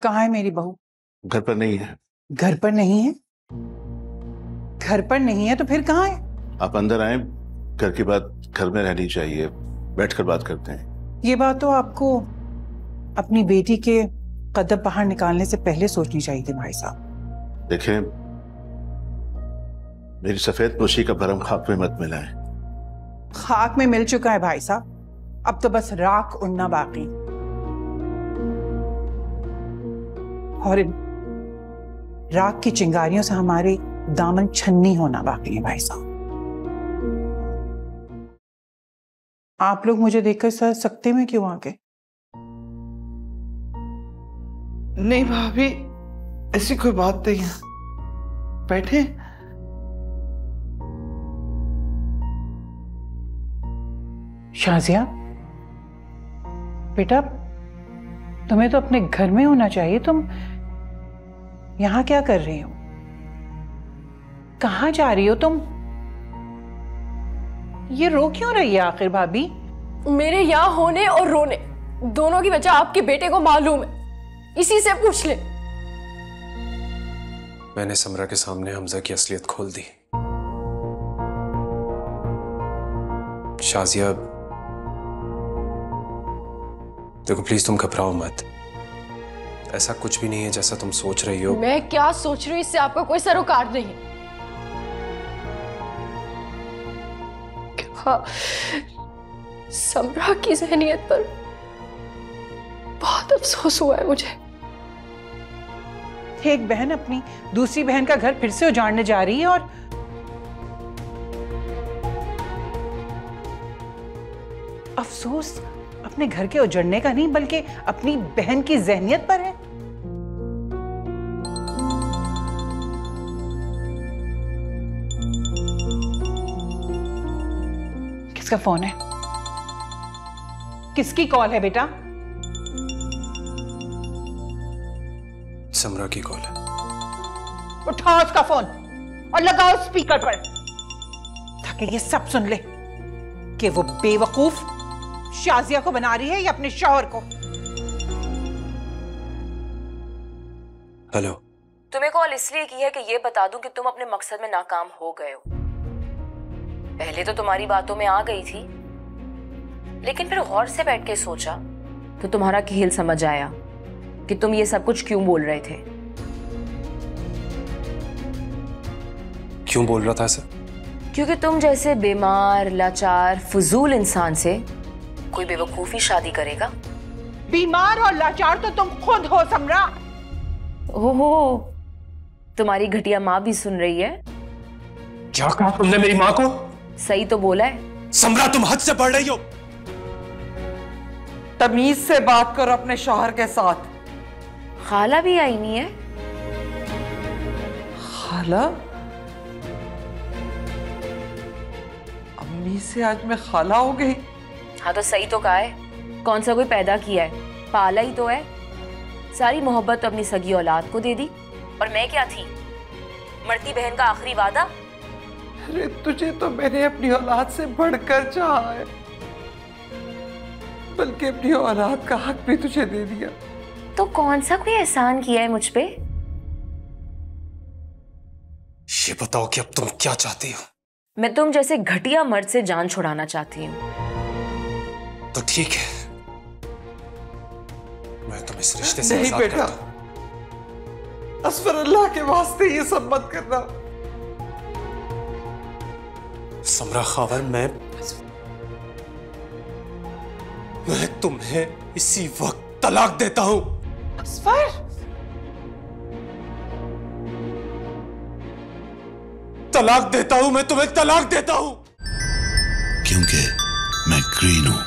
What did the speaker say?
कहाँ है मेरी बहू? घर पर नहीं है। घर पर नहीं है? घर पर नहीं है तो फिर कहाँ है? आप अंदर आए, घर की बात घर में रहनी चाहिए, बैठकर बात करते हैं। ये बात तो आपको अपनी बेटी के कदम बाहर निकालने से पहले सोचनी चाहिए थी भाई साहब। देखें, मेरी सफेद पोशी का भरम खाक में मत मिलाएं। खाक में मिल चुका है भाई साहब, अब तो बस राख उड़ना बाकी। और इन राख की चिंगारियों से हमारे दामन छन्नी होना बाकी है भाई साहब। आप लोग मुझे देखकर सर सकते में क्यों आ गए? नहीं भाभी, ऐसी कोई बात नहीं है, बैठे। शाजिया बेटा, तुम्हें तो अपने घर में होना चाहिए, तुम यहां क्या कर रही हो? कहां जा रही हो तुम? ये रो क्यों रही है आखिर भाभी? मेरे यहाँ होने और रोने दोनों की वजह आपके बेटे को मालूम है, इसी से पूछ ले। मैंने समरा के सामने हमजा की असलियत खोल दी। शाजिया देखो, प्लीज तुम घबराओ मत। ऐसा कुछ भी नहीं है जैसा तुम सोच रही हो। मैं क्या सोच रही हूँ इससे आपका कोई सरोकार नहीं है। क्या समरा की ज़हनियत पर बहुत अफसोस हुआ है मुझे। एक बहन अपनी दूसरी बहन का घर फिर से उजाड़ने जा रही है, और अफसोस अपने घर के उजड़ने का नहीं बल्कि अपनी बहन की ज़हनियत पर है। किसका फोन है? किसकी कॉल है बेटा? समरा की कॉल है। उठाओ उसका फोन और लगाओ स्पीकर पर, ताकि ये सब सुन ले कि वो बेवकूफ शाजिया को बना रही है या अपने शौहर को। हेलो। तुम्हें कॉल इसलिए की है कि ये बता दूं कि तुम अपने मकसद में नाकाम हो गए हो। पहले तो तुम्हारी बातों में आ गई थी, लेकिन फिर गौर से बैठ के सोचा तो तुम्हारा खेल समझ आया कि तुम ये सब कुछ क्यों बोल रहे थे। क्यों बोल रहा था ऐसा? क्योंकि तुम जैसे बीमार, लाचार, फजूल इंसान से कोई बेवकूफी शादी करेगा। बीमार और लाचार तो तुम खुद हो समरा। ओहो, तुम्हारी घटिया माँ भी सुन रही है। क्या कहा तुमने मेरी माँ को? सही तो बोला है। समरा, तुम हद से बढ़ रही हो। तमीज से बात करो अपने शौहर के साथ। खाला भी आई नहीं है। खाला? अम्मी से आज मैं खाला हो गई। हाँ तो सही तो कहा है। कौन सा कोई पैदा किया है, पाला ही तो है। सारी मोहब्बत अपनी सगी औलाद को दे दी, और मैं क्या थी, मरती बहन का आखिरी वादा। अरे तुझे तो मैंने अपनी औलाद से बढ़कर चाहा है, बल्कि अपनी औलाद का हक भी तुझे दे दिया। तो कौन सा कोई एहसान किया है मुझ पे? ये बताओ कि अब तुम क्या चाहती हो? मैं तुम जैसे घटिया मर्द से जान छुड़ाना चाहती हूँ। तो ठीक है, मैं तुम इस रिश्ते से नहीं आजाद बेटा, करता हूं। अस्फर अल्लाह के वास्ते ये सब मत करना। समरा खावर, मैं तुम्हें इसी वक्त तलाक देता हूं। अस्फर, तलाक देता हूं, मैं तुम्हें तलाक देता हूं। क्योंकि मैं ग्रीन हूं।